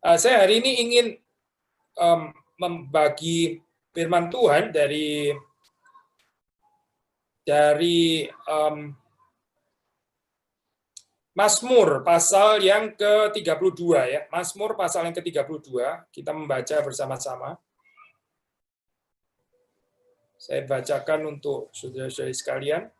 Saya hari ini ingin membagi firman Tuhan dari Mazmur pasal yang ke-32 ya. Mazmur pasal yang ke-32, kita membaca bersama-sama. Saya bacakan untuk saudara-saudari sekalian.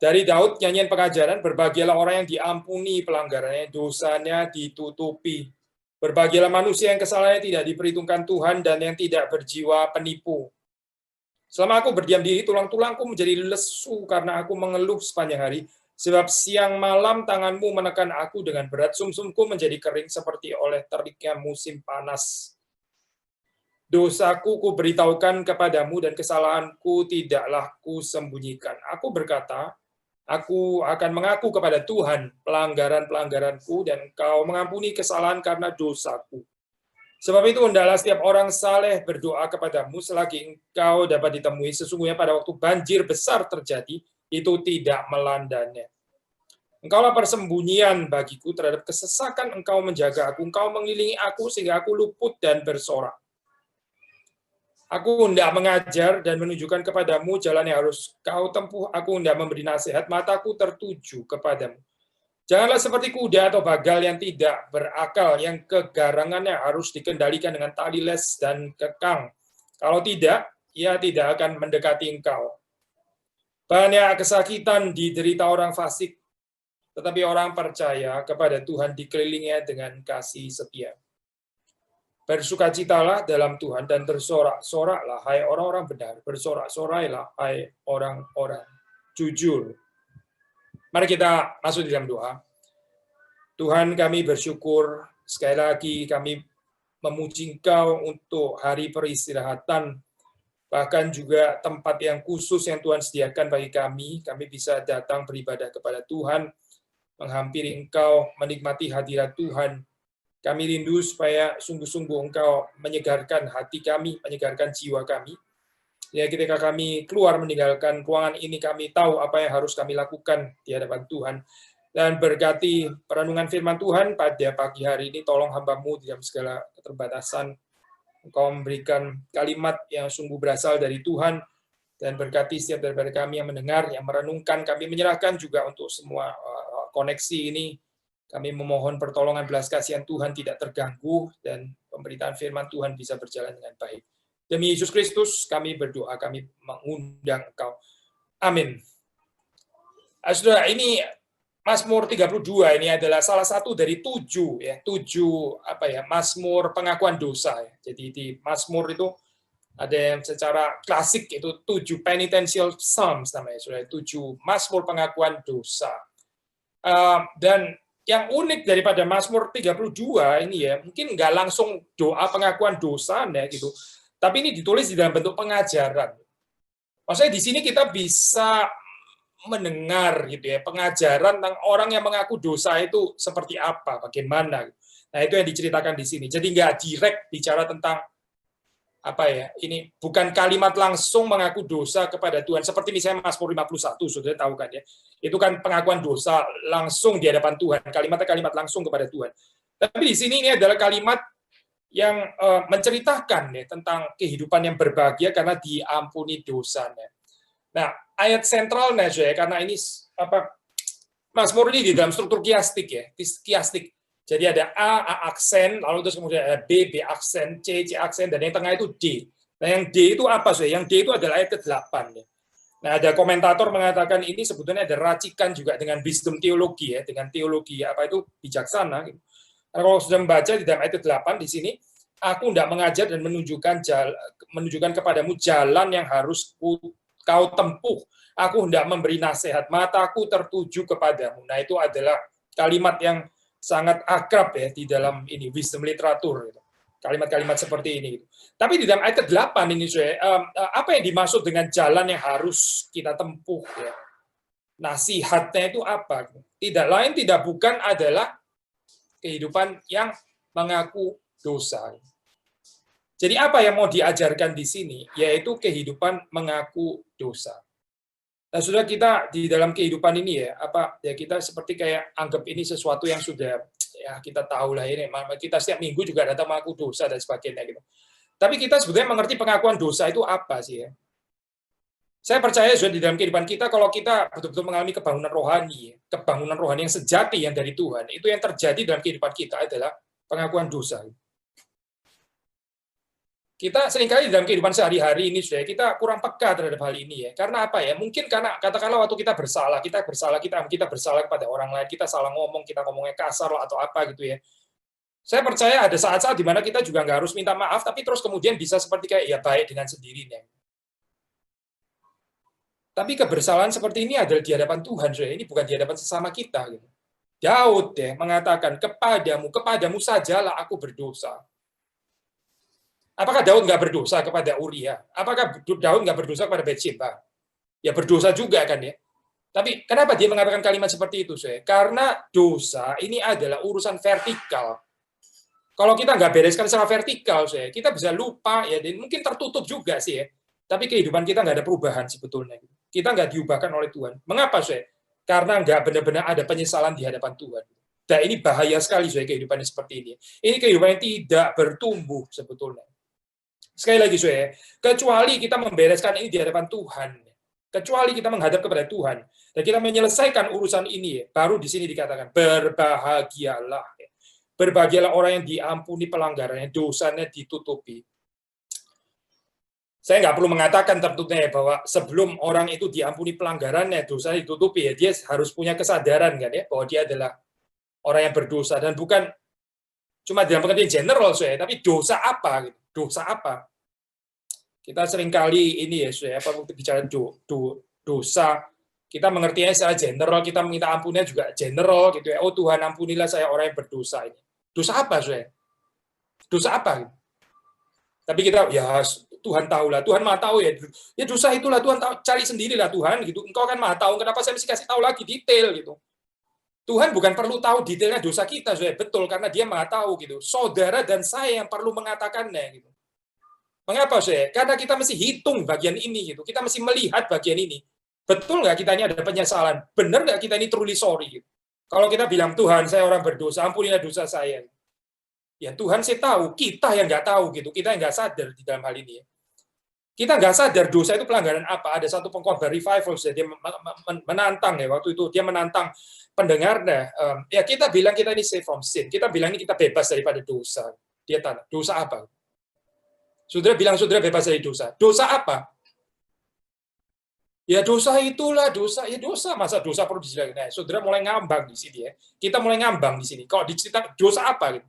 Dari Daud, nyanyian pengajaran, berbahagialah orang yang diampuni pelanggarannya, dosanya ditutupi. Berbahagialah manusia yang kesalahannya tidak diperhitungkan Tuhan dan yang tidak berjiwa penipu. Selama aku berdiam diri, tulang-tulangku menjadi lesu karena aku mengeluh sepanjang hari. Sebab siang malam tanganmu menekan aku dengan berat, sumsumku menjadi kering seperti oleh teriknya musim panas. Dosaku kuberitahukan kepadamu dan kesalahanku tidaklah kusembunyikan. Aku berkata, aku akan mengaku kepada Tuhan pelanggaran-pelanggaranku dan Engkau mengampuni kesalahan karena dosaku. Sebab itu hendaklah setiap orang saleh berdoa kepadamu selagi engkau dapat ditemui. Sesungguhnya pada waktu banjir besar terjadi, itu tidak melandanya. Engkaulah persembunyian bagiku terhadap kesesakan, engkau menjaga aku. Engkau mengelilingi aku sehingga aku luput dan bersorak. Aku hendak mengajar dan menunjukkan kepadamu jalan yang harus kau tempuh. Aku hendak memberi nasihat, mataku tertuju kepadamu. Janganlah seperti kuda atau bagal yang tidak berakal, yang kegarangannya harus dikendalikan dengan tali les dan kekang. Kalau tidak, ia tidak akan mendekati engkau. Banyak kesakitan diderita orang fasik, tetapi orang percaya kepada Tuhan dikelilinginya dengan kasih setia. Bersukacitalah dalam Tuhan dan bersorak-soraklah, hai orang-orang benar. Bersorak-sorailah, hai orang-orang jujur. Mari kita masuk di dalam doa. Tuhan, kami bersyukur, sekali lagi kami memuji Engkau untuk hari peristirahatan, bahkan juga tempat yang khusus yang Tuhan sediakan bagi kami bisa datang beribadah kepada Tuhan, menghampiri Engkau, menikmati hadirat Tuhan. Kami rindu supaya sungguh-sungguh Engkau menyegarkan hati kami, menyegarkan jiwa kami. Ya, ketika kami keluar meninggalkan ruangan ini, kami tahu apa yang harus kami lakukan di hadapan Tuhan. Dan berkati perenungan firman Tuhan pada pagi hari ini, tolong hamba-Mu di dalam segala keterbatasan. Engkau memberikan kalimat yang sungguh berasal dari Tuhan, dan berkati setiap daripada kami yang mendengar, yang merenungkan. Kami menyerahkan juga untuk semua koneksi ini. Kami memohon pertolongan belas kasihan Tuhan tidak terganggu, dan pemberitaan firman Tuhan bisa berjalan dengan baik. Demi Yesus Kristus, kami berdoa, kami mengundang Engkau. Amin. Saudara, ini Mazmur 32 ini adalah salah satu dari tujuh Mazmur pengakuan dosa. Jadi di Mazmur itu ada yang secara klasik itu 7 penitential psalms namanya, saudara, 7 Mazmur pengakuan dosa. Dan yang unik daripada Mazmur 32 ini ya, mungkin nggak langsung doa pengakuan dosa ya gitu. Tapi ini ditulis di dalam bentuk pengajaran. Maksudnya di sini kita bisa mendengar gitu ya, pengajaran tentang orang yang mengaku dosa itu seperti apa, bagaimana. Nah, itu yang diceritakan di sini. Jadi nggak direct bicara tentang ini bukan kalimat langsung mengaku dosa kepada Tuhan. Seperti misalnya Mazmur 51, sudah tahu kan ya. Itu kan pengakuan dosa langsung di hadapan Tuhan. Kalimatnya kalimat langsung kepada Tuhan. Tapi di sini ini adalah kalimat yang menceritakan ya, tentang kehidupan yang berbahagia karena diampuni dosanya. Nah, ayat sentralnya ya, karena ini Mazmur ini di dalam struktur kiastik ya, kiastik. Jadi ada A aksen, lalu terus kemudian ada B aksen, C aksen, dan yang tengah itu D. Nah, yang D itu apa sih? Yang D itu adalah ayat ke-8 ya. Nah, ada komentator mengatakan ini sebetulnya ada racikan juga dengan wisdom teologi ya, dengan teologi bijaksana gitu. Nah, kalau sudah membaca di dalam ayat ke-8 di sini, aku hendak mengajar dan menunjukkan kepadamu jalan yang harus kau tempuh. Aku hendak memberi nasihat, mataku tertuju kepadamu. Nah, itu adalah kalimat yang sangat akrab ya di dalam ini wisdom literatur gitu. Kalimat-kalimat seperti ini gitu. Tapi di dalam ayat ke-8 ini apa yang dimaksud dengan jalan yang harus kita tempuh ya? Nasihatnya itu apa? Tidak lain tidak bukan adalah kehidupan yang mengaku dosa. Jadi apa yang mau diajarkan di sini? Yaitu kehidupan mengaku dosa. Nah, sudah kita di dalam kehidupan ini kita seperti kayak anggap ini sesuatu yang sudah ya kita tahu lah ini, kita setiap minggu juga datang mengaku dosa dan sebagainya gitu. Tapi kita sebetulnya mengerti pengakuan dosa itu apa sih ya? Saya percaya sudah di dalam kehidupan kita, kalau kita betul-betul mengalami kebangunan rohani yang sejati yang dari Tuhan, itu yang terjadi dalam kehidupan kita adalah pengakuan dosa. Kita seringkali dalam kehidupan sehari-hari ini sudah kita kurang peka terhadap hal ini ya. Karena apa ya? Mungkin karena katakanlah waktu kita bersalah kepada orang lain, kita salah ngomong, kita ngomongnya kasar atau apa gitu ya. Saya percaya ada saat-saat di mana kita juga nggak harus minta maaf, tapi terus kemudian bisa seperti kayak ya baik dengan sendirinya. Tapi kebersalahan seperti ini adalah di hadapan Tuhan, saudara. Ini bukan di hadapan sesama kita. Gitu. Daud ya mengatakan kepadamu sajalah aku berdosa. Apakah Daud nggak berdosa kepada Uria? Apakah Daud nggak berdosa kepada Batsheba? Ya berdosa juga kan ya. Tapi kenapa dia mengatakan kalimat seperti itu, saya? Karena dosa ini adalah urusan vertikal. Kalau kita nggak bereskan secara vertikal, saya, kita bisa lupa ya, dan mungkin tertutup juga sih ya. Tapi kehidupan kita nggak ada perubahan sebetulnya. Kita nggak diubahkan oleh Tuhan. Mengapa, saya? Karena nggak benar-benar ada penyesalan di hadapan Tuhan. Dan ini bahaya sekali, saya, kehidupannya seperti ini. Ini kehidupan yang tidak bertumbuh sebetulnya. Sekali lagi, saya, kecuali kita membereskan ini di hadapan Tuhan, kecuali kita menghadap kepada Tuhan, dan kita menyelesaikan urusan ini, baru di sini dikatakan, berbahagialah. Berbahagialah orang yang diampuni pelanggarannya, dosanya ditutupi. Saya nggak perlu mengatakan tentunya bahwa sebelum orang itu diampuni pelanggarannya, dosanya ditutupi, ya, dia harus punya kesadaran kan ya, bahwa dia adalah orang yang berdosa, dan bukan cuma dalam pengertian general, saya, tapi dosa apa? Dosa apa? Kita seringkali ini ya, untuk bicara dosa, kita mengertinya secara general, kita minta ampuninya juga general gitu ya. Oh Tuhan, ampunilah saya orang yang berdosa ini. Dosa apa, saya? Dosa apa? Tapi kita ya Tuhan tahulah, Tuhan Maha tahu ya. Ya dosa itulah Tuhan tahu, cari sendirilah Tuhan gitu. Engkau kan Maha tahu, kenapa saya mesti kasih tahu lagi detail gitu. Tuhan bukan perlu tahu detailnya dosa kita, saya betul, karena Dia Maha tahu gitu. Saudara dan saya yang perlu mengatakannya gitu. Mengapa, saya? Karena kita mesti hitung bagian ini, gitu. Kita mesti melihat bagian ini. Betul nggak kita ini ada penyesalan? Benar nggak kita ini truly sorry? Gitu. Kalau kita bilang, Tuhan, saya orang berdosa, ampunilah dosa saya. Ya Tuhan sih tahu, kita yang nggak tahu, gitu. Kita yang nggak sadar di dalam hal ini. Kita nggak sadar dosa itu pelanggaran apa. Ada satu pengkhotbah revival, dia menantang ya, waktu itu dia menantang pendengarnya. Ya kita bilang kita ini safe from sin. Kita bilang ini kita bebas daripada dosa. Dia tanya, dosa apa? Saudara bilang saudara bebas dari dosa. Dosa apa? Ya dosa itulah dosa. Ya dosa, masa dosa perlu dijelaskan. Nah, saudara mulai ngambang di sini ya. Kita mulai ngambang di sini. Kalau dicerita dosa apa gitu?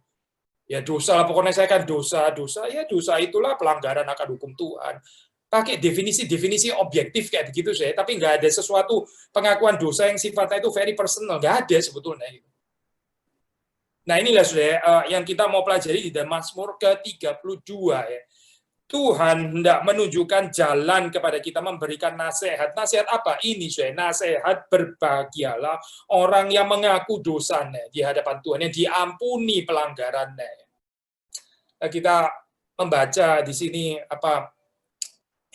Ya dosa lah, pokoknya saya kan dosa. Ya dosa itulah pelanggaran akan hukum Tuhan. Pakai definisi-definisi objektif kayak begitu saya, tapi nggak ada sesuatu pengakuan dosa yang sifatnya itu very personal. Nggak ada sebetulnya. Nah inilah saudara yang kita mau pelajari di dalam Mazmur ke-32 ya. Tuhan hendak menunjukkan jalan kepada kita, memberikan nasihat. Nasihat apa? Ini, saya. Nasihat berbahagialah orang yang mengaku dosanya di hadapan Tuhan, yang diampuni pelanggarannya. Nah, kita membaca di sini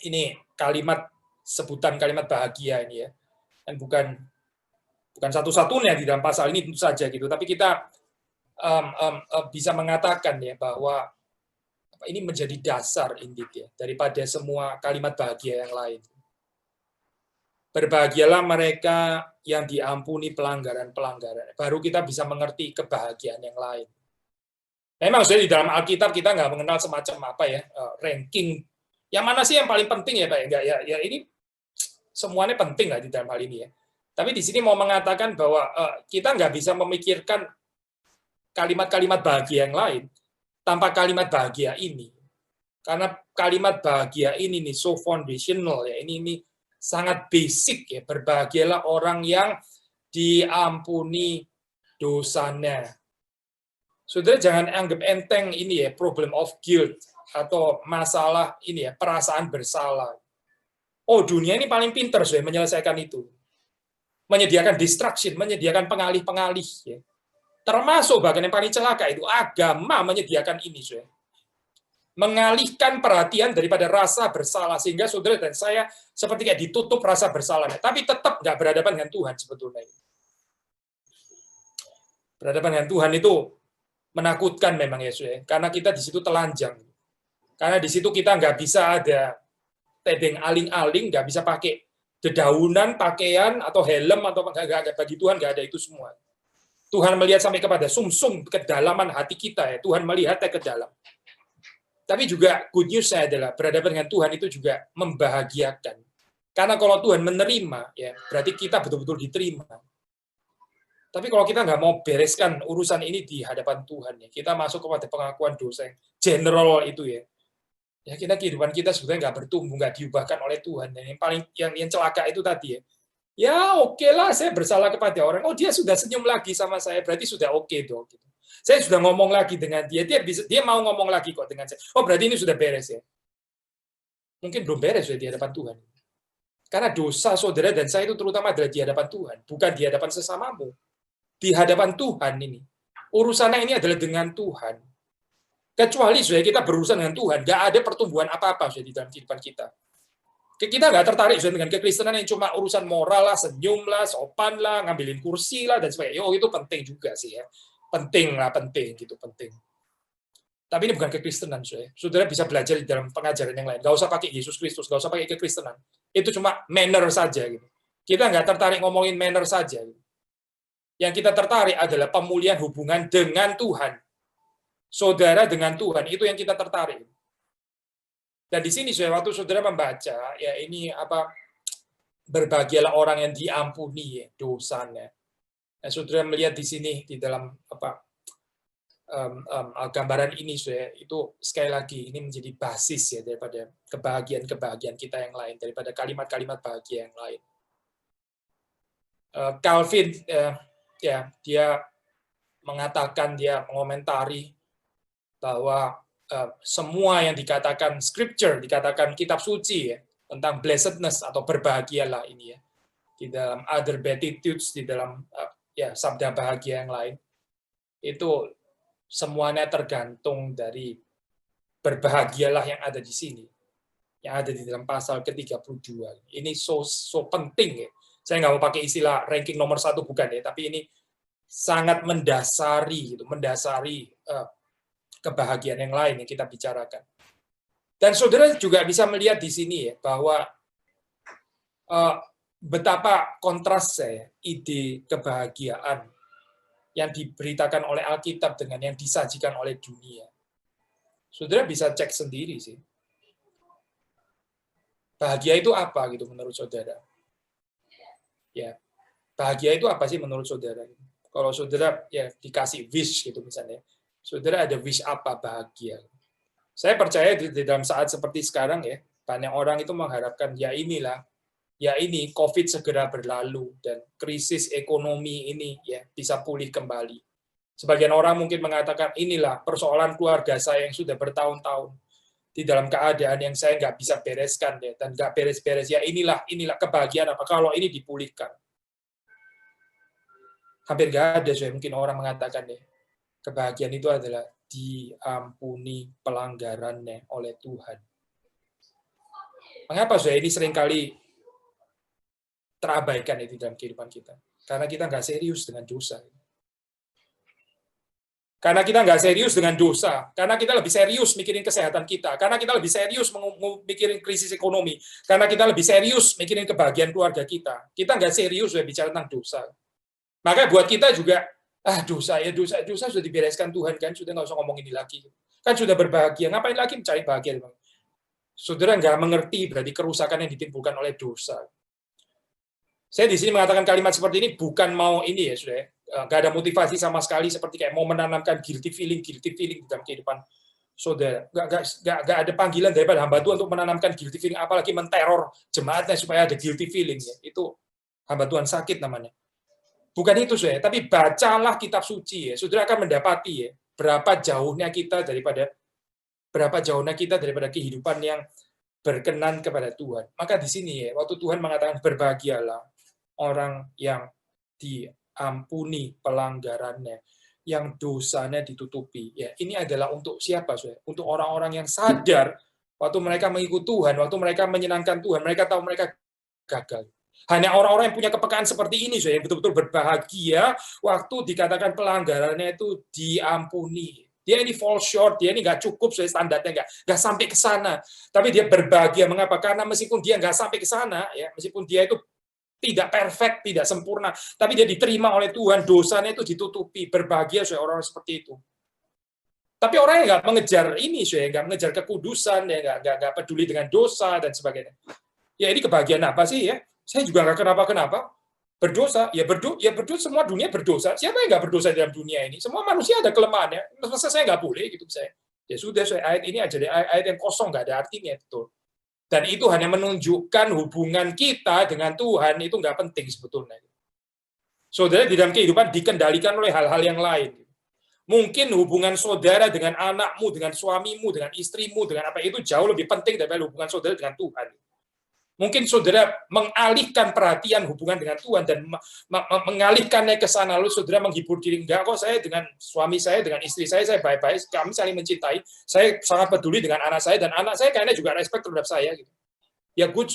ini kalimat sebutan kalimat bahagia ini ya, dan bukan satu-satunya di dalam pasal ini tentu saja gitu. Tapi kita bisa mengatakan ya bahwa ini menjadi dasar indeed ya daripada semua kalimat bahagia yang lain. Berbahagialah mereka yang diampuni pelanggaran-pelanggaran. Baru kita bisa mengerti kebahagiaan yang lain. Memang sudah di dalam Alkitab kita nggak mengenal semacam apa ya ranking. Yang mana sih yang paling penting ya Pak? Enggak ya ini semuanya penting lah di dalam hal ini ya. Tapi di sini mau mengatakan bahwa kita nggak bisa memikirkan kalimat-kalimat bahagia yang lain tanpa kalimat bahagia ini. Karena kalimat bahagia ini nih so foundational ya, ini sangat basic ya. Berbahagialah orang yang diampuni dosanya. Saudara jangan anggap enteng ini ya, problem of guilt atau masalah ini ya, perasaan bersalah. Oh, dunia ini paling pintar sudah menyelesaikan itu. Menyediakan distraction, menyediakan pengalih-pengalih ya. Termasuk bahkan yang paling celaka itu agama menyediakan ini, saudara. Mengalihkan perhatian daripada rasa bersalah sehingga saudara dan saya seperti kayak ditutup rasa bersalahnya, tapi tetap nggak berhadapan dengan Tuhan sebetulnya. Berhadapan dengan Tuhan itu menakutkan memang ya, saudara. Karena kita di situ telanjang. Karena di situ kita nggak bisa ada tebeng aling-aling, nggak bisa pakai dedaunan, pakaian, atau helm, atau nggak, bagi Tuhan nggak ada itu semua. Tuhan melihat sampai kepada sumsum kedalaman hati kita ya. Tuhan melihatnya ke dalam. Tapi juga good news-nya adalah berhadapan dengan Tuhan itu juga membahagiakan. Karena kalau Tuhan menerima, ya berarti kita betul-betul diterima. Tapi kalau kita nggak mau bereskan urusan ini di hadapan Tuhan, ya kita masuk kepada pengakuan dosa yang general itu ya. Ya kita kehidupan kita sebenarnya nggak bertumbuh, nggak diubahkan oleh Tuhan. Dan yang paling yang celaka itu tadi ya. Ya oke lah, saya bersalah kepada orang. Oh dia sudah senyum lagi sama saya, berarti sudah oke dong. Gitu. Saya sudah ngomong lagi dengan dia mau ngomong lagi kok dengan saya. Oh berarti ini sudah beres ya. Mungkin belum beres ya di hadapan Tuhan. Karena dosa saudara dan saya itu terutama adalah di hadapan Tuhan, bukan di hadapan sesamamu. Di hadapan Tuhan ini. Urusannya ini adalah dengan Tuhan. Kecuali saudara kita berurusan dengan Tuhan, nggak ada pertumbuhan apa-apa saudara di dalam kehidupan kita. Kita nggak tertarik dengan kekristenan yang cuma urusan moral lah, senyum lah, sopan lah, ngambilin kursi lah, dan sebagainya. Oh, itu penting juga sih ya. Penting lah, penting gitu, penting. Tapi ini bukan kekristenan, saudara. Saudara bisa belajar di dalam pengajaran yang lain. Nggak usah pakai Yesus Kristus, nggak usah pakai kekristenan. Itu cuma manner saja. Gitu. Kita nggak tertarik ngomongin manner saja. Gitu. Yang kita tertarik adalah pemulihan hubungan dengan Tuhan. Saudara dengan Tuhan, itu yang kita tertarik. Dan di sini waktu saudara membaca, ya ini apa, berbahagialah orang yang diampuni ya, dosanya. Dan saudara melihat di sini di dalam apa gambaran ini, saudara, itu sekali lagi ini menjadi basis ya daripada kebahagiaan kita yang lain, daripada kalimat-kalimat bahagia yang lain. Calvin ya dia mengatakan, dia mengomentari bahwa semua yang dikatakan scripture, dikatakan kitab suci ya, tentang blessedness atau berbahagialah ini ya, di dalam other beatitudes, di dalam ya sabda bahagia yang lain, itu semuanya tergantung dari berbahagialah yang ada di sini, yang ada di dalam pasal ke-32. Ini so penting ya. Saya nggak mau pakai istilah ranking nomor 1, bukan ya, tapi ini sangat mendasari, gitu, mendasari kebahagiaan yang lain yang kita bicarakan. Dan saudara juga bisa melihat di sini ya, bahwa betapa kontrasnya ide kebahagiaan yang diberitakan oleh Alkitab dengan yang disajikan oleh dunia. Saudara bisa cek sendiri sih. Bahagia itu apa gitu menurut saudara? Ya, bahagia itu apa sih menurut saudara? Kalau saudara ya dikasih wish gitu misalnya, saudara ada wish apa bahagia? Saya percaya di dalam saat seperti sekarang ya, banyak orang itu mengharapkan ya inilah, ya ini COVID segera berlalu dan krisis ekonomi ini ya bisa pulih kembali. Sebagian orang mungkin mengatakan inilah persoalan keluarga saya yang sudah bertahun-tahun di dalam keadaan yang saya nggak bisa bereskan ya, dan nggak beres-beres ya inilah kebahagiaan apa kalau ini dipulihkan. Hampir nggak ada mungkin orang mengatakan deh kebahagiaan itu adalah diampuni pelanggarannya oleh Tuhan. Mengapa ini seringkali terabaikan itu dalam kehidupan kita? Karena kita nggak serius dengan dosa. Karena kita nggak serius dengan dosa, karena kita lebih serius mikirin kesehatan kita, karena kita lebih serius mikirin krisis ekonomi, karena kita lebih serius mikirin kebahagiaan keluarga kita. Kita nggak serius bicara tentang dosa. Maka buat kita juga, dosa sudah dibereskan Tuhan kan, sudah nggak usah ngomong ini lagi. Kan sudah berbahagia, ngapain lagi mencari bahagia? Saudara nggak mengerti berarti kerusakan yang ditimbulkan oleh dosa. Saya di sini mengatakan kalimat seperti ini bukan mau ini ya, saudara. Nggak ada motivasi sama sekali seperti kayak mau menanamkan guilty feeling di dalam kehidupan saudara. Nggak ada panggilan daripada hamba Tuhan untuk menanamkan guilty feeling, apalagi menteror jemaatnya supaya ada guilty feeling. Ya. Itu hamba Tuhan sakit namanya. Bukan itu, saudara. Tapi bacalah kitab suci. Ya. Saudara akan mendapati ya, berapa jauhnya kita daripada kehidupan yang berkenan kepada Tuhan. Maka di sini ya, waktu Tuhan mengatakan berbahagialah orang yang diampuni pelanggarannya, yang dosanya ditutupi. Ya, ini adalah untuk siapa, saudara? Untuk orang-orang yang sadar waktu mereka mengikut Tuhan, waktu mereka menyenangkan Tuhan, mereka tahu mereka gagal. Hanya orang-orang yang punya kepekaan seperti ini, yang betul-betul berbahagia waktu dikatakan pelanggarannya itu diampuni. Dia ini fall short, dia ini nggak cukup standarnya, nggak sampai ke sana. Tapi dia berbahagia, mengapa? Karena meskipun dia nggak sampai ke sana, ya meskipun dia itu tidak perfect, tidak sempurna, tapi dia diterima oleh Tuhan, dosanya itu ditutupi. Berbahagia orang-orang seperti itu. Tapi orang yang nggak mengejar ini, nggak mengejar kekudusan, ya nggak peduli dengan dosa dan sebagainya. Ya ini kebahagiaan apa sih ya? Saya juga nggak kenapa-kenapa. Berdosa, ya berdosa, semua dunia berdosa. Siapa yang nggak berdosa dalam dunia ini? Semua manusia ada kelemahannya. Masa saya nggak boleh gitu saya? Ya sudah, ayat ini aja deh, ayat yang kosong, nggak ada artinya, betul. Dan itu hanya menunjukkan hubungan kita dengan Tuhan itu nggak penting sebetulnya. Saudara di dalam kehidupan dikendalikan oleh hal-hal yang lain. Mungkin hubungan saudara dengan anakmu, dengan suamimu, dengan istrimu, dengan apa itu jauh lebih penting daripada hubungan saudara dengan Tuhan. Mungkin saudara mengalihkan perhatian hubungan dengan Tuhan dan mengalihkannya ke sana, lalu saudara menghibur diri, enggak kok, saya dengan suami saya, dengan istri saya baik-baik, kami saling mencintai, saya sangat peduli dengan anak saya, dan anak saya kayaknya juga respect terhadap saya. Gitu. Ya good,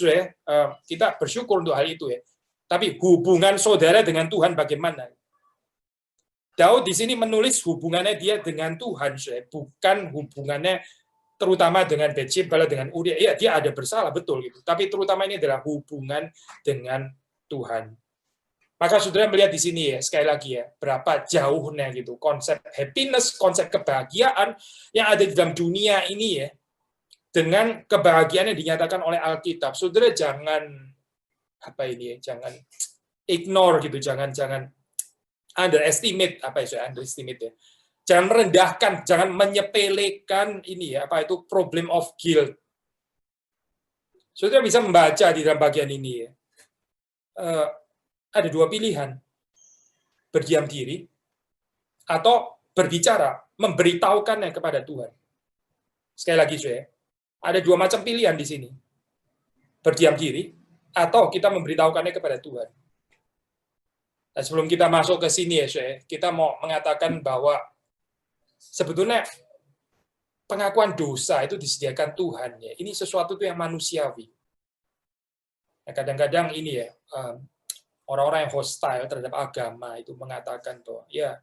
kita bersyukur untuk hal itu ya. Tapi hubungan saudara dengan Tuhan bagaimana? Daud di sini menulis hubungannya dia dengan Tuhan, bukan hubungannya terutama dengan Bathsheba, dengan Uria. Ya, dia ada bersalah, betul gitu. Tapi terutama ini adalah hubungan dengan Tuhan. Maka saudara melihat di sini ya, sekali lagi ya, berapa jauhnya gitu konsep happiness, konsep kebahagiaan yang ada di dalam dunia ini ya, dengan kebahagiaan yang dinyatakan oleh Alkitab. Saudara jangan jangan ignore gitu, jangan underestimate underestimate ya. Jangan merendahkan, jangan menyepelekan ini ya, problem of guilt. Saudara bisa membaca di dalam bagian ini ya. Ada dua pilihan. Berdiam diri atau berbicara, memberitahukannya kepada Tuhan. Sekali lagi, ada dua macam pilihan di sini. Berdiam diri atau kita memberitahukannya kepada Tuhan. Nah, sebelum kita masuk ke sini ya, kita mau mengatakan bahwa sebetulnya pengakuan dosa itu disediakan Tuhan ya. Ini sesuatu yang manusiawi. Nah, kadang-kadang ini ya, orang-orang yang hostile terhadap agama itu mengatakan bahwa ya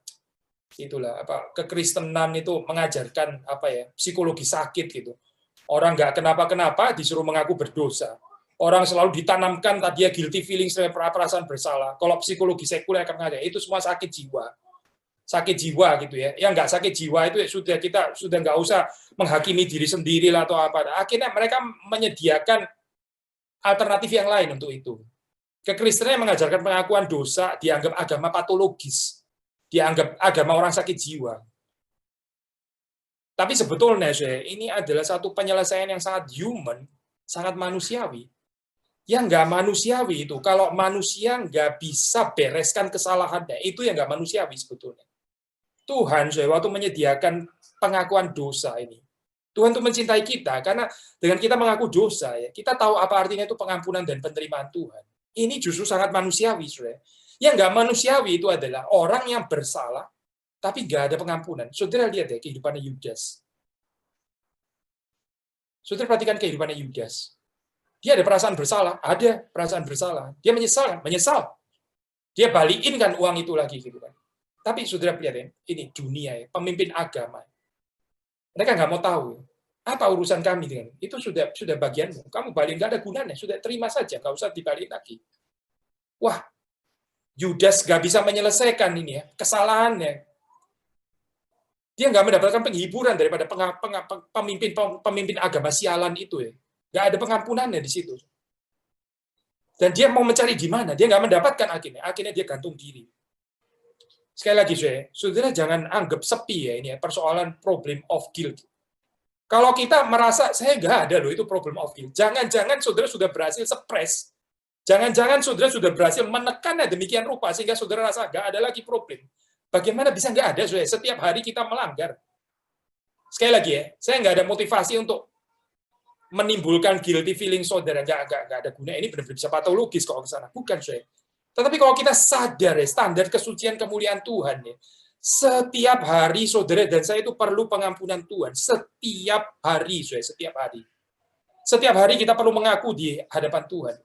itulah kekristenan itu mengajarkan psikologi sakit gitu. Orang nggak kenapa-kenapa disuruh mengaku berdosa. Orang selalu ditanamkan tadi ya guilty feeling, perasaan bersalah. Kalau psikologi sekuler akan mengatakan itu semua sakit jiwa. Sakit jiwa gitu ya. Yang nggak sakit jiwa itu kita sudah nggak usah menghakimi diri sendiri lah atau apa. Akhirnya mereka menyediakan alternatif yang lain untuk itu. Kekristenan yang mengajarkan pengakuan dosa dianggap agama patologis, dianggap agama orang sakit jiwa. Tapi sebetulnya ini adalah satu penyelesaian yang sangat human, sangat manusiawi. Yang nggak manusiawi itu, kalau manusia nggak bisa bereskan kesalahannya, itu yang nggak manusiawi sebetulnya. Tuhan waktu menyediakan pengakuan dosa ini, Tuhan tuh mencintai kita karena dengan kita mengaku dosa ya, kita tahu apa artinya itu pengampunan dan penerimaan Tuhan. Ini justru sangat manusiawi, saudara. Yang nggak manusiawi itu adalah orang yang bersalah tapi nggak ada pengampunan. Saudara lihat ya kehidupannya Yudas. Saudara perhatikan kehidupannya Yudas. Dia ada perasaan bersalah, Dia menyesal. Dia balikin kan uang itu lagi gitu kan. Tapi saudara lihat ya, ini dunia ya, pemimpin agama. Mereka nggak mau tahu apa urusan kami dengan itu, sudah bagianmu. Kamu balik nggak ada gunanya, sudah terima saja, nggak usah dibalik lagi. Wah, Yudas nggak bisa menyelesaikan ini ya kesalahannya. Dia nggak mendapatkan penghiburan daripada pemimpin agama sialan itu ya. Nggak ada pengampunannya di situ. Dan dia mau mencari di mana? Dia nggak mendapatkan akhirnya. Akhirnya dia gantung diri. Sekali lagi, saudara jangan anggap sepi ya ini ya, persoalan problem of guilt. Kalau kita merasa saya nggak ada loh itu problem of guilt, jangan-jangan saudara sudah berhasil suppress, jangan-jangan saudara sudah berhasil menekannya demikian rupa sehingga saudara rasa nggak ada lagi problem. Bagaimana bisa nggak ada, saudara? Setiap hari kita melanggar. Sekali lagi ya, saya nggak ada motivasi untuk menimbulkan guilty feeling saudara, nggak ada guna. Ini benar-benar bisa patologis kalau ke sana, bukan, saudara. Tetapi kalau kita sadar ya, standar kesucian kemuliaan Tuhan ya, setiap hari saudara dan saya itu perlu pengampunan Tuhan. Setiap hari, saudara, setiap hari. Setiap hari kita perlu mengaku di hadapan Tuhan.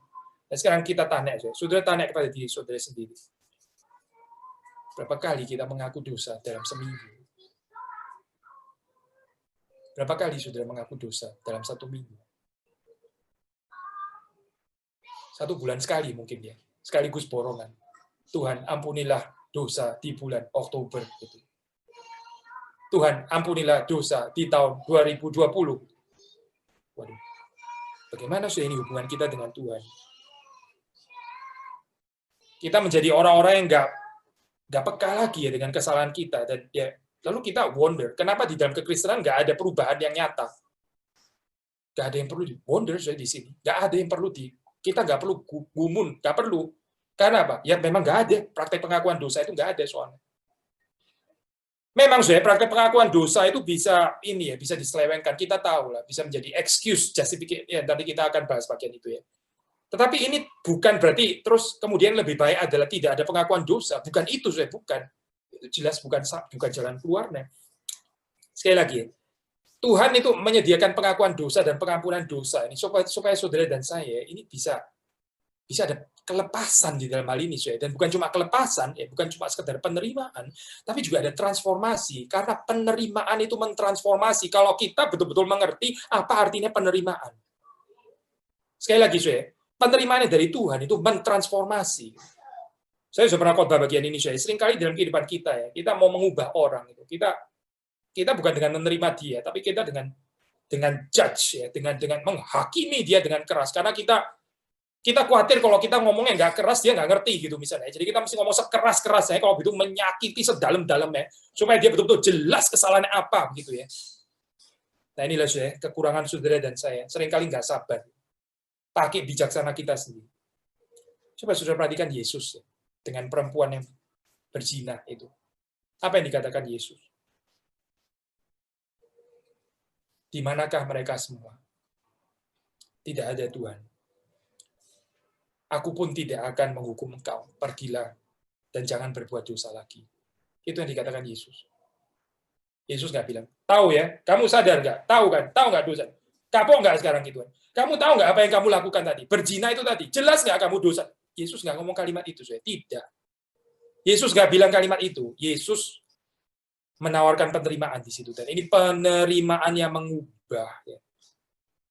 Dan sekarang kita tanya, saudara tanya kepada diri saudara sendiri. Berapa kali kita mengaku dosa dalam seminggu? Berapa kali saudara mengaku dosa dalam 1 minggu? 1 bulan sekali mungkin ya, sekaligus borongan. Tuhan, ampunilah dosa di bulan Oktober. Gitu. Tuhan, ampunilah dosa di tahun 2020. Waduh, bagaimana sih ini hubungan kita dengan Tuhan? Kita menjadi orang-orang yang nggak peka lagi ya dengan kesalahan kita, dan ya lalu kita wonder, kenapa di dalam kekristenan nggak ada perubahan yang nyata? Nggak ada yang perlu di wonder saya di sini. Nggak ada yang perlu kita nggak perlu gumun, nggak perlu. Karena apa? Ya memang nggak ada praktek pengakuan dosa itu nggak ada soalnya. Memang saya praktek pengakuan dosa itu bisa bisa diselewengkan. Kita tahu lah, bisa menjadi excuse, justification. Ya, nanti kita akan bahas bagian itu ya. Tetapi ini bukan berarti terus kemudian lebih baik adalah tidak ada pengakuan dosa. Bukan itu, saya bukan. Itu jelas bukan jalan keluarnya. Sekali lagi, Tuhan itu menyediakan pengakuan dosa dan pengampunan dosa ini supaya saudara dan saya ini bisa ada kelepasan di dalam hal ini, dan bukan cuma kelepasan, bukan cuma sekedar penerimaan, tapi juga ada transformasi. Karena penerimaan itu mentransformasi. Kalau kita betul-betul mengerti apa artinya penerimaan. Sekali lagi, penerimaan dari Tuhan itu mentransformasi. Saya sudah pernah khotbah bagian ini, seringkali dalam kehidupan kita kita mau mengubah orang itu. Kita bukan dengan menerima dia, tapi kita dengan judge dengan menghakimi dia dengan keras. Karena kita khawatir kalau kita ngomongnya nggak keras, dia nggak ngerti gitu misalnya. Jadi kita mesti ngomong sekeras-kerasnya, kalau begitu menyakiti sedalam-dalamnya, supaya dia betul-betul jelas kesalahannya apa gitu ya. Nah inilah kekurangan saudara dan saya. Seringkali nggak sabar. Pakai bijaksana kita sendiri. Coba saudara perhatikan Yesus dengan perempuan yang berzina itu. Apa yang dikatakan Yesus? Di manakah mereka semua? Tidak ada Tuhan. Aku pun tidak akan menghukum engkau. Pergilah dan jangan berbuat dosa lagi. Itu yang dikatakan Yesus. Yesus nggak bilang, tahu ya, kamu sadar nggak? Tahu kan? Tahu nggak dosa? Kapok nggak sekarang gitu? Kamu tahu nggak apa yang kamu lakukan tadi? Berzina itu tadi. Jelas nggak kamu dosa? Yesus nggak ngomong kalimat itu, tidak. Yesus nggak bilang kalimat itu. Yesus menawarkan penerimaan di situ. Dan ini penerimaan yang mengubah. Ya.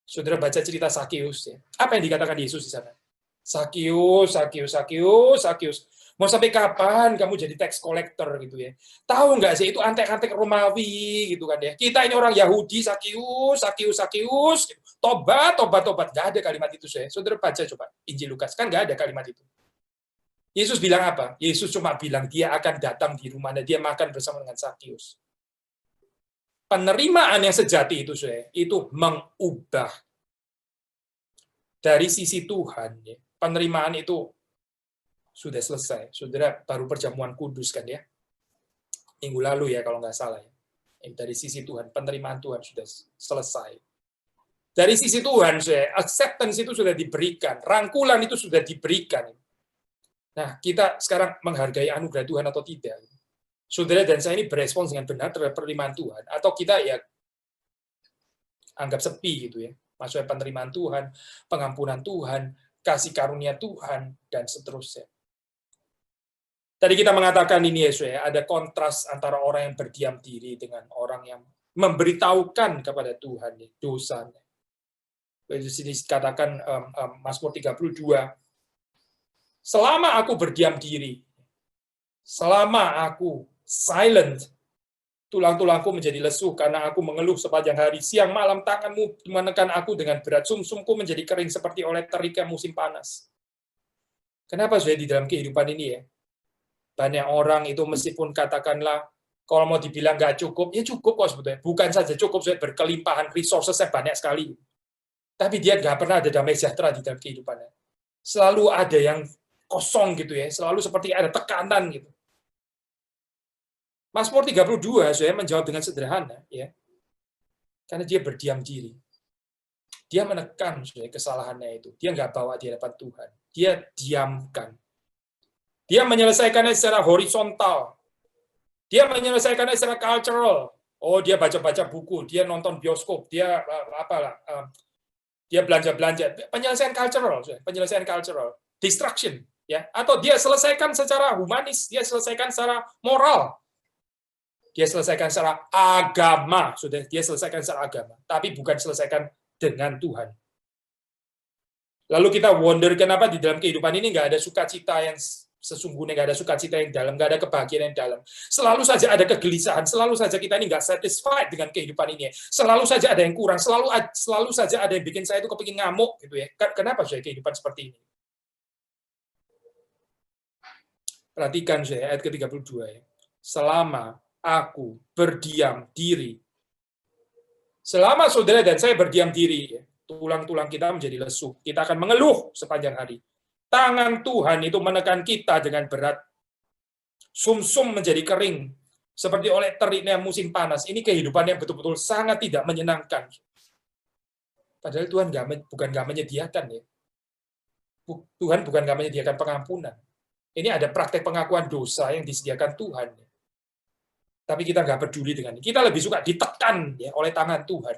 Saudara baca cerita Sakeus. Ya. Apa yang dikatakan Yesus di sana? Sakeus, Sakeus, Sakeus, Sakeus. Mau sampai kapan kamu jadi tax collector gitu ya? Tahu nggak sih itu antek-antek Romawi gitu kan ya? Kita ini orang Yahudi, Sakeus, Sakeus, Sakeus. Tobat, tobat, tobat. Nggak ada kalimat itu saya. Saudara baca coba Injil Lukas. Kan nggak ada kalimat itu. Yesus bilang apa? Yesus cuma bilang dia akan datang di rumahnya, dia makan bersama dengan Sakeus. Penerimaan yang sejati itu, itu mengubah. Dari sisi Tuhan, penerimaan itu sudah selesai. Saudara, baru perjamuan kudus kan ya? Minggu lalu ya, kalau nggak salah. Dari sisi Tuhan, penerimaan Tuhan sudah selesai. Dari sisi Tuhan, acceptance itu sudah diberikan. Rangkulan itu sudah diberikan. Nah, kita sekarang menghargai anugerah Tuhan atau tidak? Saudara dan saya ini berespons dengan benar terhadap penerimaan Tuhan, atau kita ya anggap sepi gitu ya. Maksudnya penerimaan Tuhan, pengampunan Tuhan, kasih karunia Tuhan, dan seterusnya. Tadi kita mengatakan ini ya, ada kontras antara orang yang berdiam diri dengan orang yang memberitahukan kepada Tuhan dosanya. Di sini dikatakan Mazmur 32, selama aku berdiam diri, selama aku silent, tulang-tulangku menjadi lesuh karena aku mengeluh sepanjang hari. Siang malam tanganmu menekan aku dengan berat. Sumsumku menjadi kering seperti oleh teriknya musim panas. Kenapa di dalam kehidupan ini ya? Banyak orang itu meskipun katakanlah, kalau mau dibilang nggak cukup, ya cukup kok sebetulnya. Bukan saja cukup, berkelimpahan, resources-nya banyak sekali. Tapi dia nggak pernah ada damai sejahtera di dalam kehidupannya. Selalu ada yang kosong gitu ya, selalu seperti ada tekanan gitu. Mazmur 32 saya menjawab dengan sederhana ya. Karena dia berdiam diri. Dia menekan kesalahannya itu. Dia nggak bawa di hadapan Tuhan. Dia diamkan. Dia menyelesaikannya secara horizontal. Dia menyelesaikannya secara cultural. Oh, dia baca-baca buku, dia nonton bioskop, dia dia belanja-belanja, penyelesaian cultural, distraction, ya, atau dia selesaikan secara humanis, dia selesaikan secara moral, dia selesaikan secara agama, dia selesaikan secara agama, tapi bukan selesaikan dengan Tuhan. Lalu kita wonder kenapa di dalam kehidupan ini nggak ada sukacita yang sesungguhnya, nggak ada sukacita yang dalam, nggak ada kebahagiaan yang dalam. Selalu saja ada kegelisahan, selalu saja kita ini nggak satisfied dengan kehidupan ini. Selalu saja ada yang kurang, selalu saja ada yang bikin saya itu kepingin ngamuk gitu ya. Kenapa saya kehidupan seperti ini? Perhatikan saya ayat ke-32 ya. Selama aku berdiam diri. Selama saudara dan saya berdiam diri, ya, tulang-tulang kita menjadi lesu. Kita akan mengeluh sepanjang hari. Tangan Tuhan itu menekan kita dengan berat. Sumsum menjadi kering. Seperti oleh teriknya musim panas. Ini kehidupan yang betul-betul sangat tidak menyenangkan. Padahal Tuhan bukan nggak menyediakan. Ya. Tuhan bukan nggak menyediakan pengampunan. Ini ada praktek pengakuan dosa yang disediakan Tuhan. Tapi kita nggak peduli dengan ini. Kita lebih suka ditekan ya, oleh tangan Tuhan.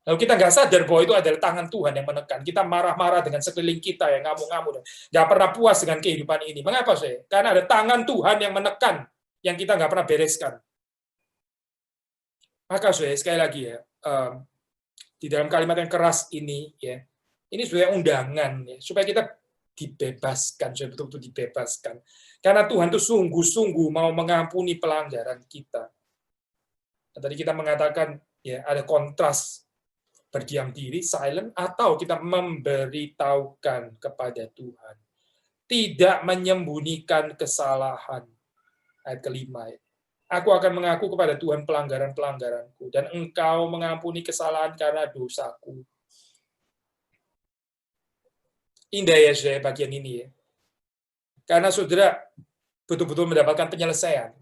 Lalu kita nggak sadar bahwa itu adalah tangan Tuhan yang menekan. Kita marah-marah dengan sekeliling kita yang ngamuk-ngamuk. Nggak pernah puas dengan kehidupan ini. Mengapa saya? Karena ada tangan Tuhan yang menekan, yang kita nggak pernah bereskan. Maka saya sekali lagi ya, di dalam kalimat yang keras ini, ya, ini sebenarnya undangan, ya, supaya kita dibebaskan, supaya betul-betul dibebaskan. Karena Tuhan itu sungguh-sungguh mau mengampuni pelanggaran kita. Nah, tadi kita mengatakan ya ada kontras berdiam diri, silent, atau kita memberitahukan kepada Tuhan. Tidak menyembunyikan kesalahan. Ayat kelima. Aku akan mengaku kepada Tuhan pelanggaran-pelanggaranku, dan Engkau mengampuni kesalahan karena dosaku. Indah ya saudara bagian ini ya. Karena saudara betul-betul mendapatkan penyelesaian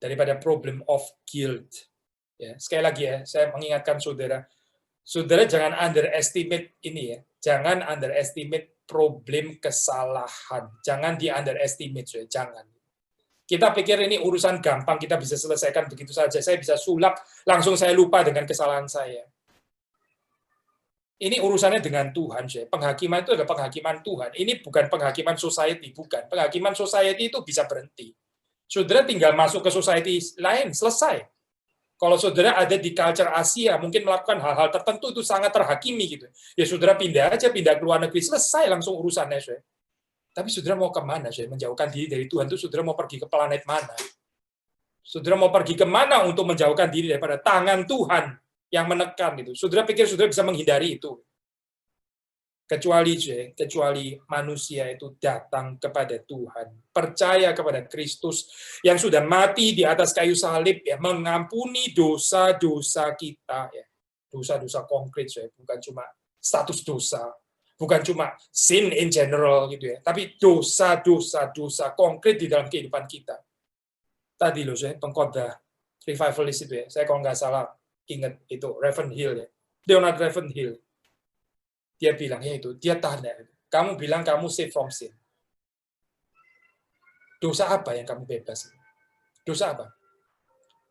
daripada problem of guilt. Ya, sekali lagi ya, saya mengingatkan saudara, saudara jangan underestimate ini ya. Jangan underestimate problem kesalahan. Jangan di underestimate, saudara. Jangan. Kita pikir ini urusan gampang, kita bisa selesaikan begitu saja. Saya bisa sulap, langsung saya lupa dengan kesalahan saya. Ini urusannya dengan Tuhan, saya. Penghakiman itu adalah penghakiman Tuhan. Ini bukan penghakiman society, bukan. Penghakiman society itu bisa berhenti. Saudara tinggal masuk ke society lain, selesai. Kalau saudara ada di culture Asia, mungkin melakukan hal-hal tertentu itu sangat terhakimi gitu. Ya saudara pindah aja, pindah ke luar negeri, selesai langsung urusannya, saya. Tapi saudara mau kemana, saya? Menjauhkan diri dari Tuhan itu saudara mau pergi ke planet mana? Saudara mau pergi kemana untuk menjauhkan diri daripada tangan Tuhan yang menekan itu? Saudara pikir saudara bisa menghindari itu? Kecuali manusia itu datang kepada Tuhan, percaya kepada Kristus yang sudah mati di atas kayu salib, ya, mengampuni dosa-dosa kita, ya, dosa-dosa konkret, ya, bukan cuma status dosa, bukan cuma sin in general gitu ya, tapi dosa-dosa konkret di dalam kehidupan kita. Tadi loh saya pengkhotbah revivalist itu ya, saya kalau nggak salah ingat itu Ravenhill ya, Leonard Ravenhill. Dia bilang, ya itu, dia tanya, kamu bilang kamu safe from sin. Dosa apa yang kamu bebas? Dosa apa?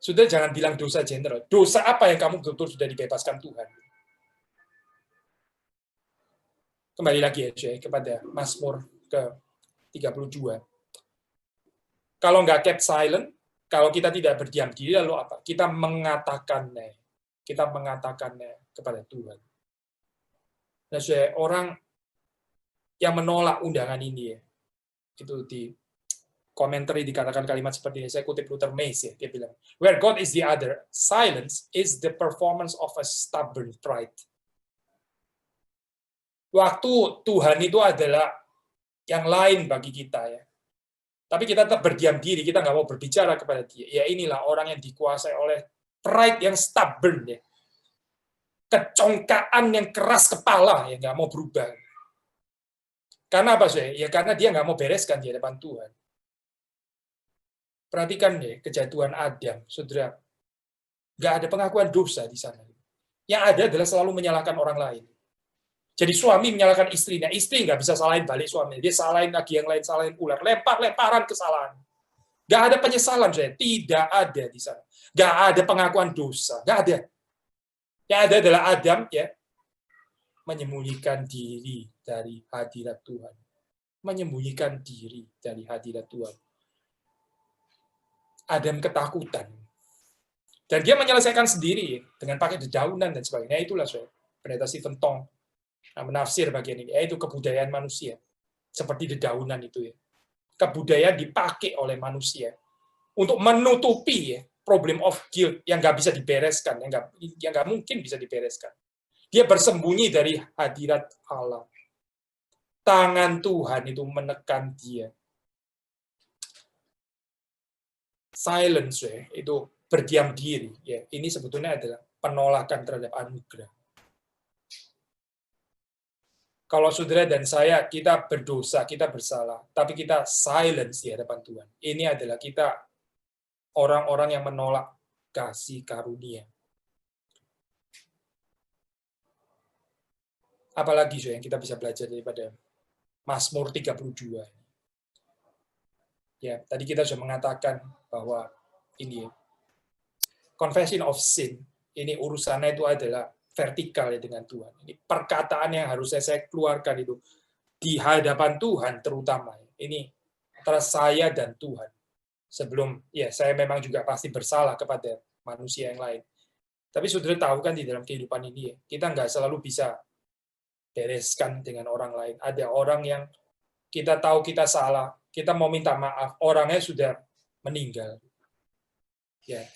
Sudah jangan bilang dosa general. Dosa apa yang kamu betul-betul sudah dibebaskan Tuhan? Kembali lagi ya, kepada Mazmur ke-32. Kalau nggak kept silent, kalau kita tidak berdiam diri, lalu apa? Kita mengatakannya kepada Tuhan. Nah, orang yang menolak undangan ini ya, itu di komentari dikatakan kalimat seperti ini, saya kutip Luther Mays ya, dia bilang, where God is the other, silence is the performance of a stubborn pride. Waktu Tuhan itu adalah yang lain bagi kita ya, tapi kita tetap berdiam diri, kita nggak mau berbicara kepada dia. Ya inilah orang yang dikuasai oleh pride yang stubborn ya, kecongkaan yang keras kepala yang nggak mau berubah. Karena apa sih? Ya karena dia nggak mau bereskan di hadapan Tuhan. Perhatikan deh kejatuhan Adam, saudara. Nggak ada pengakuan dosa di sana. Yang ada adalah selalu menyalahkan orang lain. Jadi suami menyalahkan istrinya, istri nggak bisa salahin balik suaminya. Dia salahin lagi yang lain, salahin ular, lemparan kesalahan. Nggak ada penyesalan, saya. Tidak ada di sana. Nggak ada pengakuan dosa, nggak ada. Yang ada adalah Adam, ya, menyembunyikan diri dari hadirat Tuhan. Menyembunyikan diri dari hadirat Tuhan. Adam ketakutan. Dan dia menyelesaikan sendiri dengan pakai dedaunan dan sebagainya. Itulah Pendeta Stephen Tong menafsir bagian ini. Yaitu kebudayaan manusia. Seperti dedaunan itu ya. Kebudayaan dipakai oleh manusia untuk menutupi problem of guilt yang nggak bisa dibereskan, yang nggak mungkin bisa dibereskan. Dia bersembunyi dari hadirat Allah. Tangan Tuhan itu menekan dia. Silence itu berdiam diri. Ya, ini sebetulnya adalah penolakan terhadap anugerah. Kalau saudara dan saya, kita berdosa, kita bersalah, tapi kita silence di hadapan Tuhan. Ini adalah kita orang-orang yang menolak kasih karunia. Apalagi yang kita bisa belajar daripada Mazmur 32. Ya, tadi kita sudah mengatakan bahwa ini confession of sin, ini urusannya itu adalah vertikal ya dengan Tuhan. Ini perkataan yang harusnya saya keluarkan itu di hadapan Tuhan terutama. Ini antara saya dan Tuhan. Sebelum, ya saya memang juga pasti bersalah kepada manusia yang lain. Tapi saudara tahu kan di dalam kehidupan ini, kita nggak selalu bisa bereskan dengan orang lain. Ada orang yang kita tahu kita salah, kita mau minta maaf, orangnya sudah meninggal. Ya,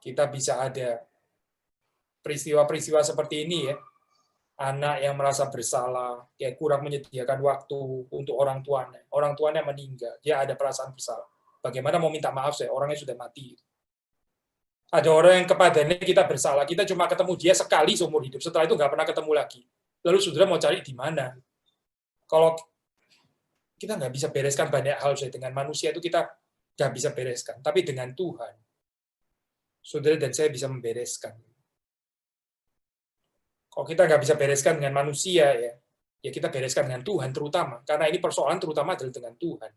kita bisa ada peristiwa-peristiwa seperti ini ya, anak yang merasa bersalah, ya kurang menyediakan waktu untuk orang tuanya meninggal, dia ada perasaan bersalah. Bagaimana mau minta maaf orangnya sudah mati. Ada orang yang kepadanya kita bersalah, kita cuma ketemu dia sekali seumur hidup, setelah itu nggak pernah ketemu lagi. Lalu saudara mau cari di mana? Kalau kita nggak bisa bereskan banyak hal dengan manusia itu kita nggak bisa bereskan, tapi dengan Tuhan, saudara dan saya bisa membereskan. Kalau kita nggak bisa bereskan dengan manusia, ya kita bereskan dengan Tuhan terutama. Karena ini persoalan terutama adalah dengan Tuhan.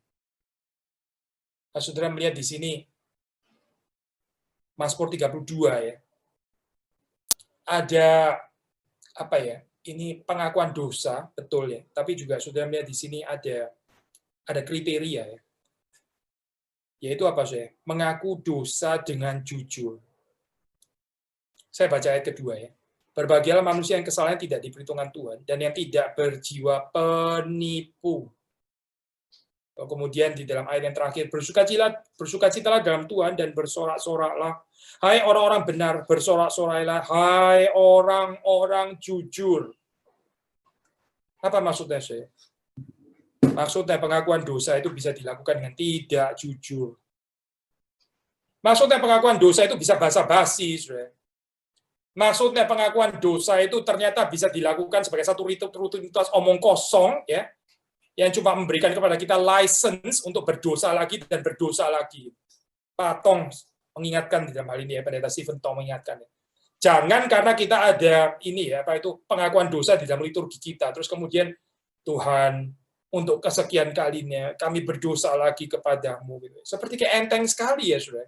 Nah, saudara melihat di sini, Mazmur 32 ya, ada apa ya? Ini pengakuan dosa, betul ya. Tapi juga saudara melihat di sini ada kriteria ya. Yaitu apa saya? Mengaku dosa dengan jujur. Saya baca ayat kedua ya. Berbahagialah manusia yang kesalahannya tidak diperhitungkan Tuhan dan yang tidak berjiwa penipu. Kemudian di dalam ayat yang terakhir, bersukacitalah dalam Tuhan dan bersorak-soraklah. Hai orang-orang benar, bersorak-sorailah. Hai orang-orang jujur. Apa maksudnya saya? Maksudnya pengakuan dosa itu bisa dilakukan dengan tidak jujur. Maksudnya pengakuan dosa itu bisa basa-basi, saudara. Maksudnya pengakuan dosa itu ternyata bisa dilakukan sebagai satu rutinitas omong kosong, ya, yang cuma memberikan kepada kita license untuk berdosa lagi dan berdosa lagi. Pak Tong mengingatkan di dalam hal ini ya, Pendeta Stephen Tong mengingatkan. Jangan karena kita ada ini ya, apa itu pengakuan dosa di dalam liturgi kita, terus kemudian Tuhan untuk kesekian kalinya kami berdosa lagi kepadamu. Gitu. Seperti kayak enteng sekali ya, saudara.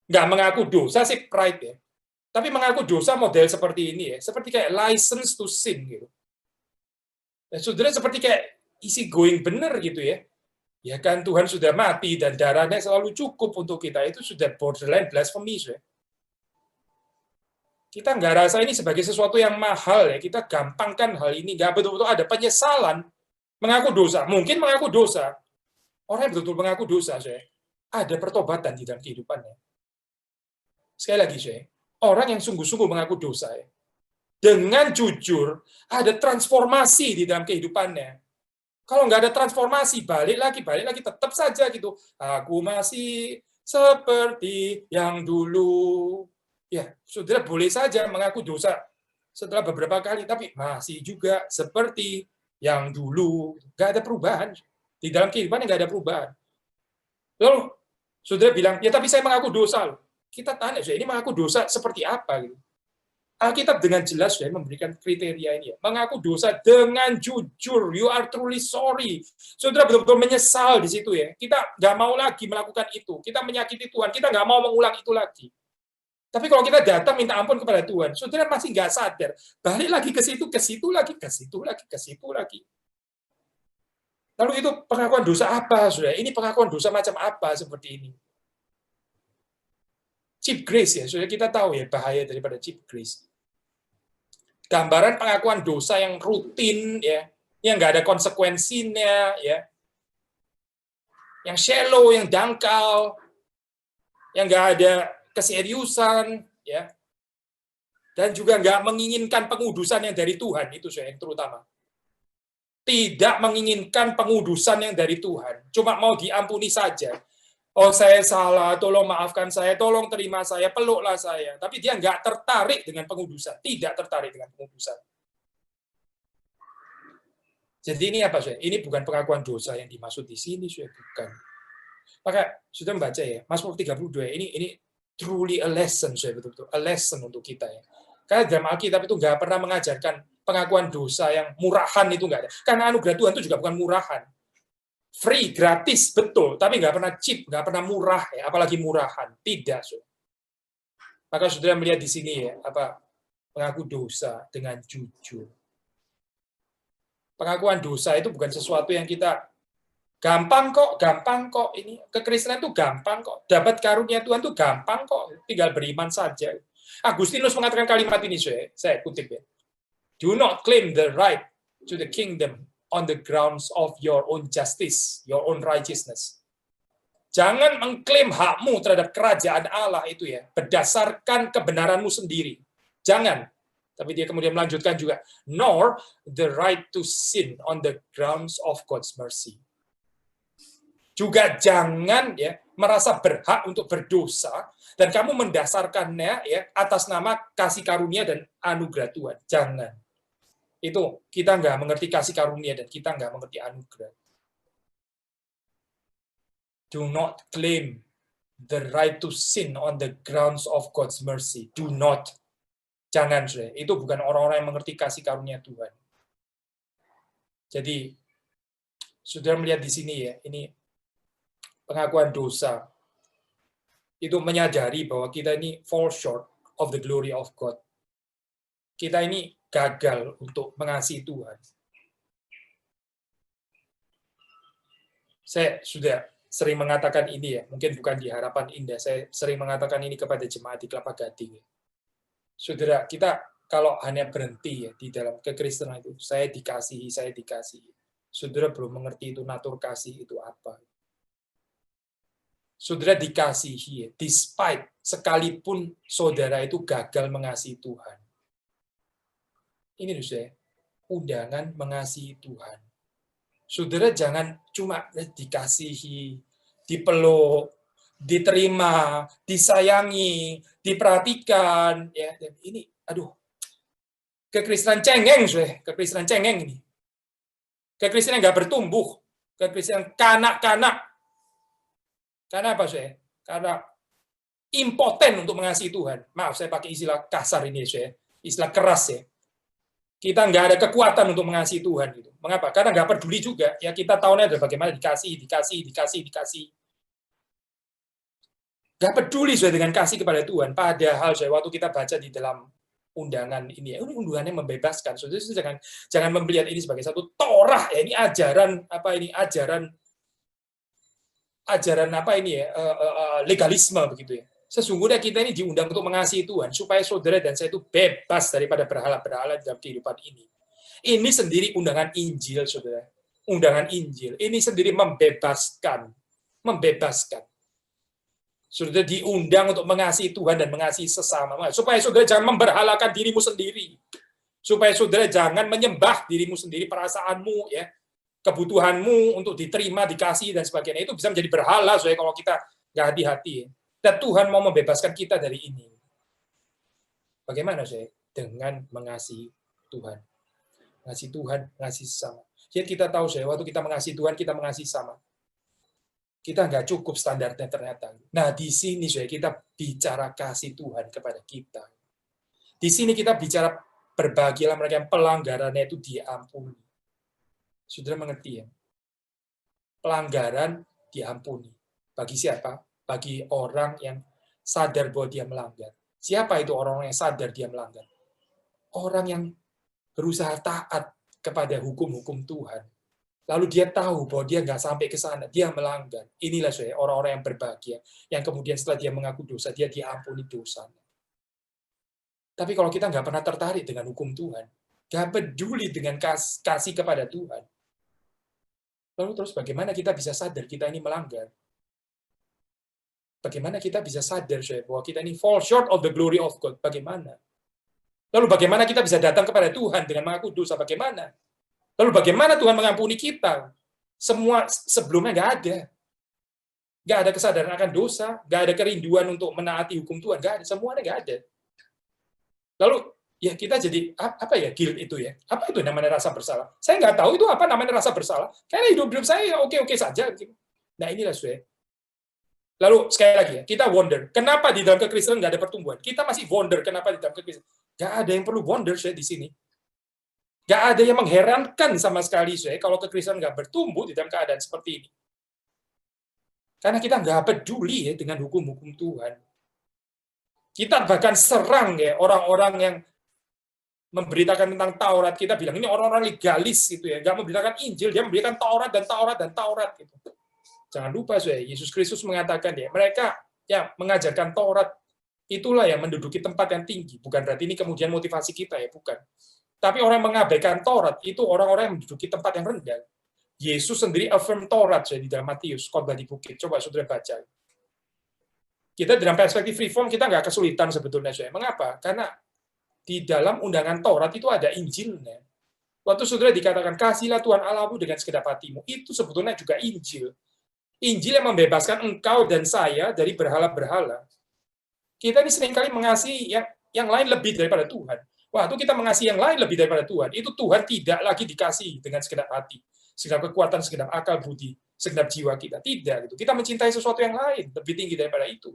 Nggak mengaku dosa sih pride ya. Tapi mengaku dosa model seperti ini ya, seperti kayak license to sin gitu. Dan saudara seperti kayak easy going bener gitu ya. Ya kan Tuhan sudah mati dan darahnya selalu cukup untuk kita, itu sudah borderline blasphemy ya. Kita nggak rasa ini sebagai sesuatu yang mahal ya, kita gampangkan hal ini, nggak betul-betul ada penyesalan mengaku dosa. Mungkin mengaku dosa, orang yang betul-betul mengaku dosa ada pertobatan di dalam kehidupannya. Sekali lagi orang yang sungguh-sungguh mengaku dosa dengan jujur ada transformasi di dalam kehidupannya. Kalau nggak ada transformasi, balik lagi tetap saja gitu. Aku masih seperti yang dulu. Ya, saudara boleh saja mengaku dosa setelah beberapa kali, tapi masih juga seperti yang dulu. Nggak ada perubahan. Di dalam kehidupan nggak ada perubahan. Lalu, saudara bilang, ya tapi saya mengaku dosa loh. Kita tanya, ini mengaku dosa seperti apa? Gitu. Alkitab dengan jelas memberikan kriteria ini. Mengaku dosa dengan jujur. You are truly sorry. Saudara betul-betul menyesal di situ ya. Kita nggak mau lagi melakukan itu. Kita menyakiti Tuhan. Kita nggak mau mengulang itu lagi. Tapi kalau kita datang minta ampun kepada Tuhan, saudara masih nggak sadar. Balik lagi ke situ lagi, ke situ lagi. Lalu itu pengakuan dosa apa, saudara? Ini pengakuan dosa macam apa seperti ini? Cheap grace ya, saudara, kita tahu ya bahaya daripada cheap grace. Gambaran pengakuan dosa yang rutin ya, yang nggak ada konsekuensinya ya, yang shallow, yang dangkal, yang nggak ada keseriusan ya, dan juga nggak menginginkan pengudusan yang dari Tuhan, itu saya yang terutama. Tidak menginginkan pengudusan yang dari Tuhan, cuma mau diampuni saja. Oh, saya salah, tolong maafkan saya, tolong terima saya, peluklah saya. Tapi dia nggak tertarik dengan pengudusan, tidak tertarik dengan pengudusan. Jadi ini apa, saya? Ini bukan pengakuan dosa yang dimaksud di sini, saya bukan. Maka sudah membaca ya, Mazmur 32 ini truly a lesson, saya betul-betul a lesson untuk kita ya. Karena dalam Alkitab itu nggak pernah mengajarkan pengakuan dosa yang murahan, itu nggak ada. Karena anugerah Tuhan itu juga bukan murahan. Free, gratis, betul, tapi nggak pernah cheap, nggak pernah murah, ya, apalagi murahan, tidak. So. Maka saudara melihat di sini ya, apa mengaku dosa dengan jujur. Pengakuan dosa itu bukan sesuatu yang kita gampang kok ini kekristenan itu gampang kok, dapat karunia Tuhan itu gampang kok, tinggal beriman saja. Agustinus mengatakan kalimat ini, saya kutip ya. Do not claim the right to the kingdom on the grounds of your own justice, your own righteousness. Jangan mengklaim hakmu terhadap kerajaan Allah itu ya, berdasarkan kebenaranmu sendiri. Jangan. Tapi dia kemudian melanjutkan juga, nor the right to sin on the grounds of God's mercy. Juga jangan ya merasa berhak untuk berdosa dan kamu mendasarkannya ya atas nama kasih karunia dan anugerah Tuhan. Jangan. Itu kita nggak mengerti kasih karunia dan kita nggak mengerti anugerah. Do not claim the right to sin on the grounds of God's mercy. Do not. Jangan, saudara. Itu bukan orang-orang yang mengerti kasih karunia Tuhan. Jadi, saudara melihat di sini ya, ini pengakuan dosa. Itu menyadari bahwa kita ini fall short of the glory of God. Kita ini gagal untuk mengasihi Tuhan. Saya sudah sering mengatakan ini ya, mungkin bukan di Harapan Indah, saya sering mengatakan ini kepada jemaat di Kelapa Gading. Saudara, kita kalau hanya berhenti ya di dalam kekristenan itu, saya dikasihi. Saudara belum mengerti itu natur kasih itu apa. Saudara dikasihi ya, despite sekalipun saudara itu gagal mengasihi Tuhan. Ini saudara, undangan mengasihi Tuhan. Saudara jangan cuma dikasihi, dipeluk, diterima, disayangi, diperhatikan, ya. Dan ini, aduh, kekristenan cengeng, saudara. Kekristenan cengeng ini. Kekristenan nggak bertumbuh, kekristenan kanak-kanak. Karena apa, saudara? Karena impoten untuk mengasihi Tuhan. Maaf, saya pakai istilah kasar ini, saudara. Istilah keras ya. Kita nggak ada kekuatan untuk mengasihi Tuhan. Gitu. Mengapa? Karena nggak peduli juga. Ya kita tahunya adalah bagaimana dikasih. Nggak peduli saudara dengan kasih kepada Tuhan. Padahal saudara, waktu kita baca di dalam undangan ini, ya, undangannya membebaskan. Saudara jangan melihat ini sebagai satu Torah. Ya, ini ajaran apa ini? Ajaran apa ini ya? Legalisme begitu ya. Sesungguhnya kita ini diundang untuk mengasihi Tuhan, supaya saudara dan saya itu bebas daripada berhala-berhala dalam kehidupan ini. Ini sendiri undangan Injil, saudara. Undangan Injil. Ini sendiri membebaskan. Saudara diundang untuk mengasihi Tuhan dan mengasihi sesama. Supaya saudara jangan memberhalakan dirimu sendiri. Supaya saudara jangan menyembah dirimu sendiri, perasaanmu, ya, kebutuhanmu untuk diterima, dikasih, dan sebagainya. Itu bisa menjadi berhala, saudara, kalau kita nggak hati-hati. Ya. Dan Tuhan mau membebaskan kita dari ini. Bagaimana saya? Dengan mengasihi Tuhan. Mengasihi Tuhan, mengasihi sesama. Jadi kita tahu saya, waktu kita mengasihi Tuhan, kita mengasihi sama. Kita nggak cukup standarnya ternyata. Nah, di sini saya kita bicara kasih Tuhan kepada kita. Di sini kita bicara berbahagialah mereka yang pelanggarannya itu diampuni. Saudara mengerti ya? Pelanggaran diampuni. Bagi siapa? Bagi orang yang sadar bahwa dia melanggar. Siapa itu orang-orang yang sadar dia melanggar? Orang yang berusaha taat kepada hukum-hukum Tuhan. Lalu dia tahu bahwa dia nggak sampai ke sana, dia melanggar. Inilah orang-orang yang berbahagia, yang kemudian setelah dia mengaku dosa, dia diampuni dosanya. Tapi kalau kita nggak pernah tertarik dengan hukum Tuhan, nggak peduli dengan kasih kepada Tuhan, lalu terus bagaimana kita bisa sadar kita ini melanggar? Bagaimana kita bisa sadar bahwa kita ini fall short of the glory of God? Bagaimana? Lalu bagaimana kita bisa datang kepada Tuhan dengan mengaku dosa? Bagaimana? Lalu bagaimana Tuhan mengampuni kita? Semua sebelumnya nggak ada. Nggak ada kesadaran akan dosa, nggak ada kerinduan untuk menaati hukum Tuhan, nggak ada. Semuanya nggak ada. Lalu ya kita jadi apa ya guilt itu ya? Apa itu namanya rasa bersalah? Saya nggak tahu itu apa namanya rasa bersalah. Karena hidup saya oke-oke saja. Nah inilah Lalu sekali lagi ya, kita wonder, kenapa di dalam kekristenan nggak ada pertumbuhan? Kita masih wonder kenapa di dalam kekristenan. Nggak ada yang perlu wonder di sini. Nggak ada yang mengherankan sama sekali kalau kekristenan nggak bertumbuh di dalam keadaan seperti ini. Karena kita nggak peduli ya dengan hukum-hukum Tuhan. Kita bahkan serang ya orang-orang yang memberitakan tentang Taurat. Kita bilang ini orang-orang legalis gitu ya, nggak memberitakan Injil, dia memberitakan Taurat dan Taurat dan Taurat gitu. Jangan lupa Yesus Kristus mengatakan ya, mereka ya mengajarkan Taurat itulah yang menduduki tempat yang tinggi. Bukan berarti ini kemudian motivasi kita ya, bukan. Tapi orang yang mengabaikan Taurat itu orang-orang yang menduduki tempat yang rendah. Yesus sendiri affirm Taurat di dalam Matius, khotbah di bukit. Coba saudara baca. Kita dalam perspektif reform kita nggak kesulitan sebetulnya. Mengapa? Karena di dalam undangan Taurat itu ada Injilnya. Waktu saudara dikatakan kasihlah Tuhan Allahmu dengan segenap hatimu, itu sebetulnya juga Injil. Injil yang membebaskan engkau dan saya dari berhala-berhala. Kita ini seringkali mengasihi yang lain lebih daripada Tuhan. Waktu kita mengasihi yang lain lebih daripada Tuhan, itu Tuhan tidak lagi dikasihi dengan segenap hati, segenap kekuatan, segenap akal budi, segenap jiwa kita. Tidak. Gitu. Kita mencintai sesuatu yang lain, lebih tinggi daripada itu.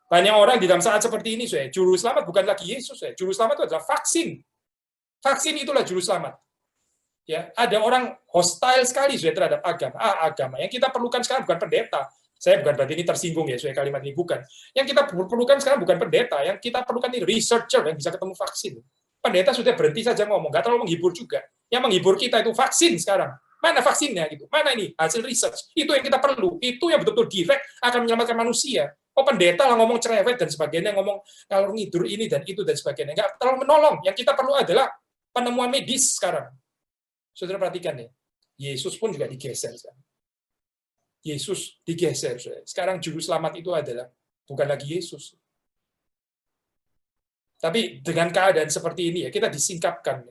Banyak orang di dalam saat seperti ini, juru selamat bukan lagi Yesus. Juru selamat itu adalah vaksin. Vaksin itulah juru selamat. Ya, ada orang hostile sekali terhadap agama. Agama yang kita perlukan sekarang bukan pendeta. Saya bukan berarti ini tersinggung ya, kalimat ini bukan. Yang kita perlukan sekarang bukan pendeta, yang kita perlukan ini researcher yang bisa ketemu vaksin. Pendeta sudah berhenti saja ngomong, nggak terlalu menghibur juga. Yang menghibur kita itu vaksin sekarang. Mana vaksinnya gitu? Mana ini hasil research? Itu yang kita perlu. Itu yang betul-betul direct akan menyelamatkan manusia. Oh pendeta lah ngomong cerewet dan sebagainya, ngomong kalau ngidur ini dan itu dan sebagainya. Nggak terlalu menolong. Yang kita perlu adalah penemuan medis sekarang. Saudara perhatikan ya, Yesus pun juga digeser. Yesus digeser. Sekarang juru selamat itu adalah bukan lagi Yesus. Tapi dengan keadaan seperti ini ya, kita disingkapkan.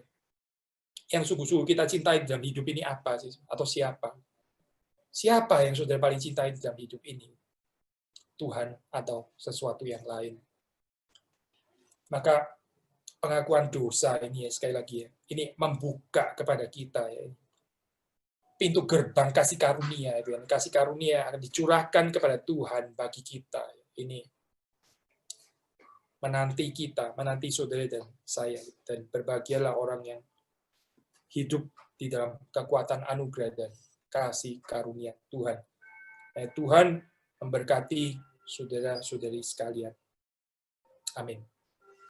Yang sungguh-sungguh kita cintai dalam hidup ini apa sih? Atau siapa? Siapa yang saudara paling cintai dalam hidup ini? Tuhan atau sesuatu yang lain? Maka pengakuan dosa ini ya, sekali lagi ya, ini membuka kepada kita ya, pintu gerbang kasih karunia, kasih karunia akan dicurahkan kepada Tuhan bagi kita. Ini menanti kita, menanti saudara dan saya, dan berbahagialah orang yang hidup di dalam kekuatan anugerah dan kasih karunia Tuhan. Tuhan memberkati saudara-saudari sekalian. Amin.